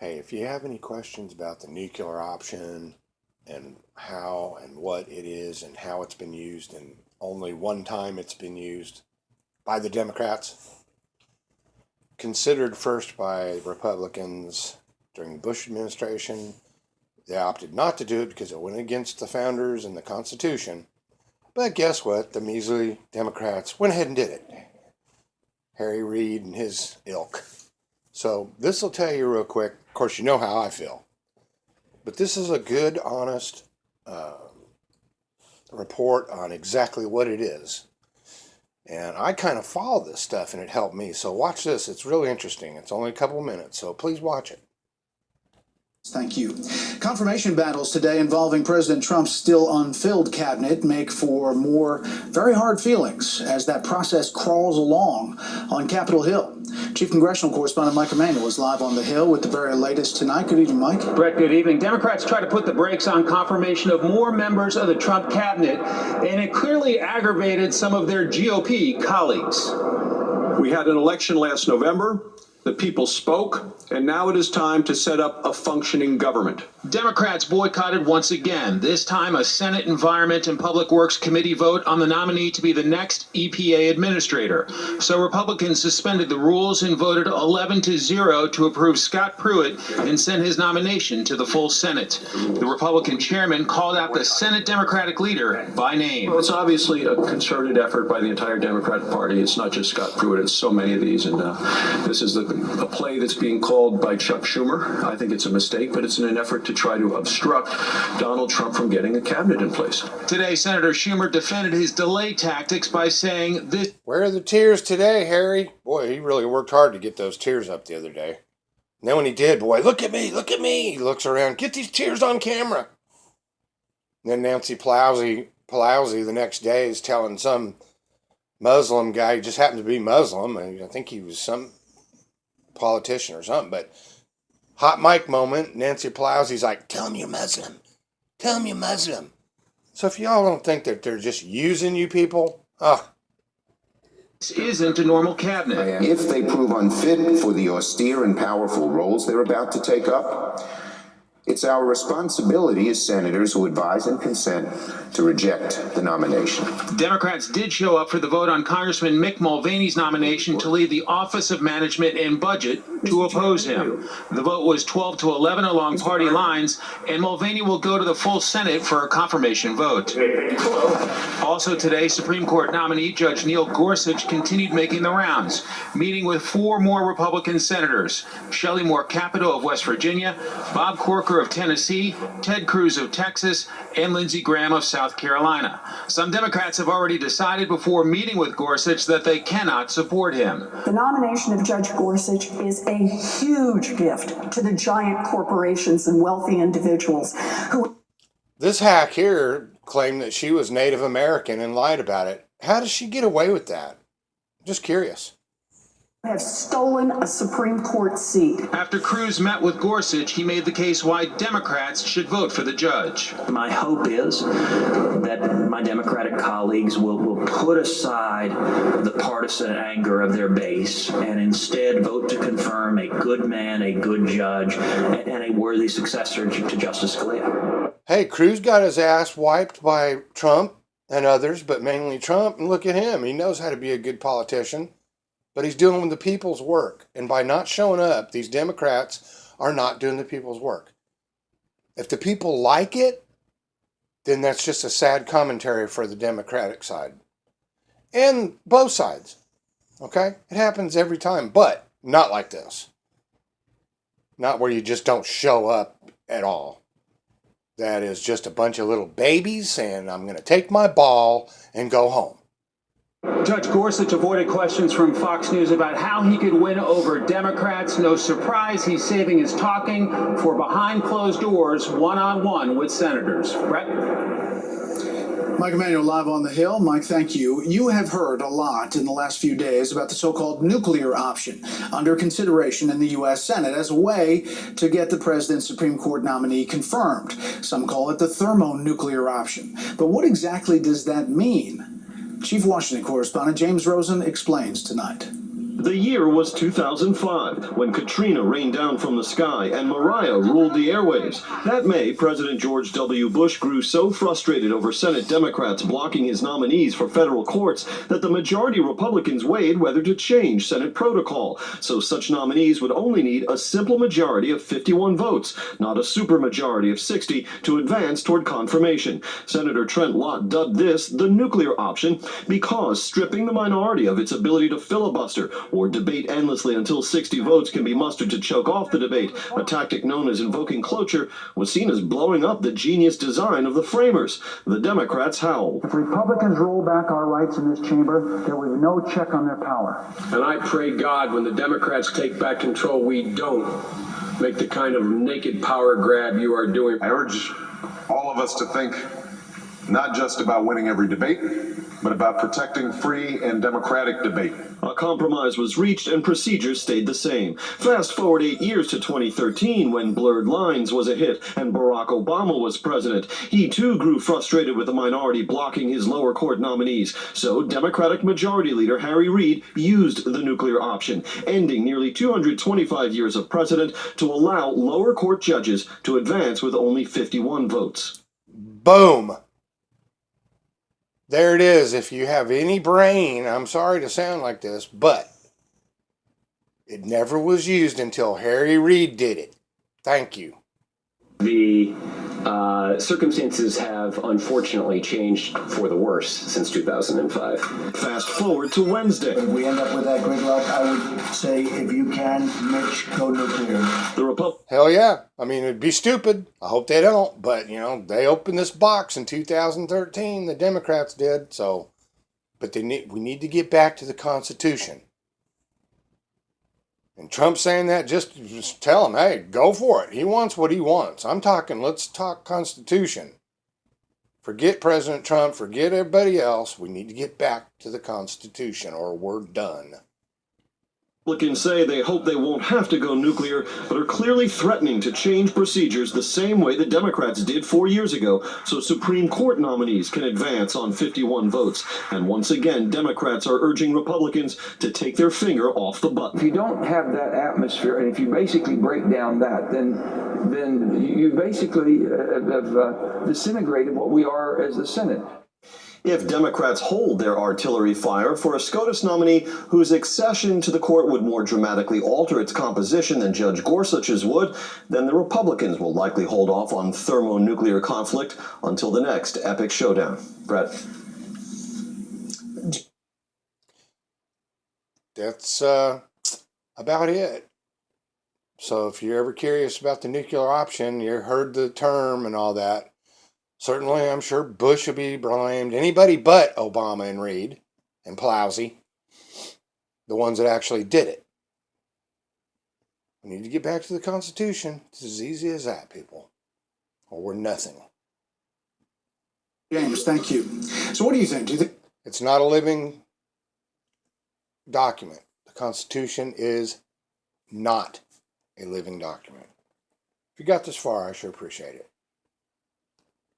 Hey, if you have any questions about the nuclear option and how and what it is and how it's been used, and only one time it's been used by the Democrats, considered first by Republicans during the Bush administration. They opted not to do it because it went against the founders and the Constitution. But guess what? The measly Democrats went ahead and did it. Harry Reid and his ilk. So this will tell you real quick. Of course, you know how I feel. But this is a good, honest report on exactly what it is. And I kind of follow this stuff, and it helped me. So watch this. It's really interesting. It's only a couple minutes, so please watch it. Thank you. Confirmation battles today involving President Trump's still unfilled cabinet make for more very hard feelings as that process crawls along on Capitol Hill. Chief Congressional Correspondent Mike Emanuel is live on the Hill with the very latest tonight. Good evening, Mike. Brett, good evening. Democrats try to put the brakes on confirmation of more members of the Trump cabinet, and it clearly aggravated some of their GOP colleagues. We had an election last November. The people spoke, and now it is time to set up a functioning government. Democrats boycotted once again, this time a Senate Environment and Public Works Committee vote on the nominee to be the next EPA administrator. So Republicans suspended the rules and voted 11-0 to approve Scott Pruitt and send his nomination to the full Senate. The Republican chairman called out the Senate Democratic leader by name. Well, it's obviously a concerted effort by the entire Democratic Party. It's not just Scott Pruitt, it's so many of these, and this is a play that's being called by Chuck Schumer. I think it's a mistake, but it's in an effort to try to obstruct Donald Trump from getting a cabinet in place. Today, Senator Schumer defended his delay tactics by saying this. Where are the tears today, Harry? Boy, he really worked hard to get those tears up the other day. And then when he did, boy, look at me, look at me. He looks around, get these tears on camera. And then Nancy Pelosi the next day is telling some Muslim guy, he just happened to be Muslim, and I think he was some politician or something, but hot mic moment, Nancy Pelosi's like, tell him you're Muslim. Tell him you're Muslim. So if y'all don't think that they're just using you people, This isn't a normal cabinet. If they prove unfit for the austere and powerful roles they're about to take up, it's our responsibility as senators who advise and consent to reject the nomination. Democrats did show up for the vote on Congressman Mick Mulvaney's nomination to lead the Office of Management and Budget to oppose him. The vote was 12-11 along party lines, and Mulvaney will go to the full Senate for a confirmation vote. Also today, Supreme Court nominee Judge Neil Gorsuch continued making the rounds, meeting with 4 more Republican senators: Shelley Moore Capito of West Virginia, Bob Corker of Tennessee, Ted Cruz of Texas, and Lindsey Graham of South Carolina. Some Democrats have already decided before meeting with Gorsuch that they cannot support him. The nomination of Judge Gorsuch is a huge gift to the giant corporations and wealthy individuals who... This hack here claimed that she was Native American and lied about it. How does she get away with that? Just curious. have stolen a Supreme Court seat. After Cruz met with Gorsuch, he made the case why Democrats should vote for the judge. My hope is that my Democratic colleagues will put aside the partisan anger of their base and instead vote to confirm a good man, a good judge, and a worthy successor to Justice Scalia. Hey, Cruz got his ass wiped by Trump and others, but mainly Trump, and look at him. He knows how to be a good politician. But he's doing the people's work. And by not showing up, these Democrats are not doing the people's work. If the people like it, then that's just a sad commentary for the Democratic side. And both sides. Okay? It happens every time, but not like this. Not where you just don't show up at all. That is just a bunch of little babies saying, I'm going to take my ball and go home. Judge Gorsuch avoided questions from Fox News about how he could win over Democrats. No surprise, he's saving his talking for behind closed doors, one-on-one with senators. Brett? Mike Emanuel live on the Hill. Mike, thank you. You have heard a lot in the last few days about the so-called nuclear option under consideration in the U.S. Senate as a way to get the president's Supreme Court nominee confirmed. Some call it the thermonuclear option. But what exactly does that mean? Chief Washington correspondent James Rosen explains tonight. The year was 2005, when Katrina rained down from the sky and Mariah ruled the airwaves. That May, President George W. Bush grew so frustrated over Senate Democrats blocking his nominees for federal courts that the majority Republicans weighed whether to change Senate protocol, so such nominees would only need a simple majority of 51 votes, not a supermajority of 60, to advance toward confirmation. Senator Trent Lott dubbed this the nuclear option because stripping the minority of its ability to filibuster or debate endlessly until 60 votes can be mustered to choke off the debate, a tactic known as invoking cloture, was seen as blowing up the genius design of the framers. The Democrats howled. If Republicans roll back our rights in this chamber, there will be no check on their power. And I pray God when the Democrats take back control, we don't make the kind of naked power grab you are doing. I urge all of us to think not just about winning every debate, but about protecting free and democratic debate. A compromise was reached and procedures stayed the same. Fast forward 8 years to 2013 when Blurred Lines was a hit and Barack Obama was president. He too grew frustrated with the minority blocking his lower court nominees. So Democratic Majority Leader Harry Reid used the nuclear option, ending nearly 225 years of precedent to allow lower court judges to advance with only 51 votes. Boom. There it is. If you have any brain, I'm sorry to sound like this, but it never was used until Harry Reid did it. Thank you. The circumstances have unfortunately changed for the worse since 2005. Fast forward to Wednesday. If we end up with that gridlock, I would say, if you can, Mitch, go nuclear. Hell yeah. I mean, it'd be stupid. I hope they don't. But, they opened this box in 2013. The Democrats did. But we need to get back to the Constitution. And Trump saying that, just tell him, hey, go for it. He wants what he wants. I'm talking, let's talk Constitution. Forget President Trump, forget everybody else. We need to get back to the Constitution or we're done. Republicans say they hope they won't have to go nuclear, but are clearly threatening to change procedures the same way the Democrats did 4 years ago, so Supreme Court nominees can advance on 51 votes. And once again, Democrats are urging Republicans to take their finger off the button. If you don't have that atmosphere, and if you basically break down that, then you basically have disintegrated what we are as the Senate. If Democrats hold their artillery fire for a SCOTUS nominee whose accession to the court would more dramatically alter its composition than Judge Gorsuch's would, then the Republicans will likely hold off on thermonuclear conflict until the next epic showdown. Brett. That's about it. So if you're ever curious about the nuclear option, you heard the term and all that. Certainly, I'm sure Bush will be blamed. Anybody but Obama and Reid and Plowsy, the ones that actually did it. We need to get back to the Constitution. It's as easy as that, people. Or we're nothing. James, thank you. So what do you think? Do you think it's not a living document? The Constitution is not a living document. If you got this far, I sure appreciate it.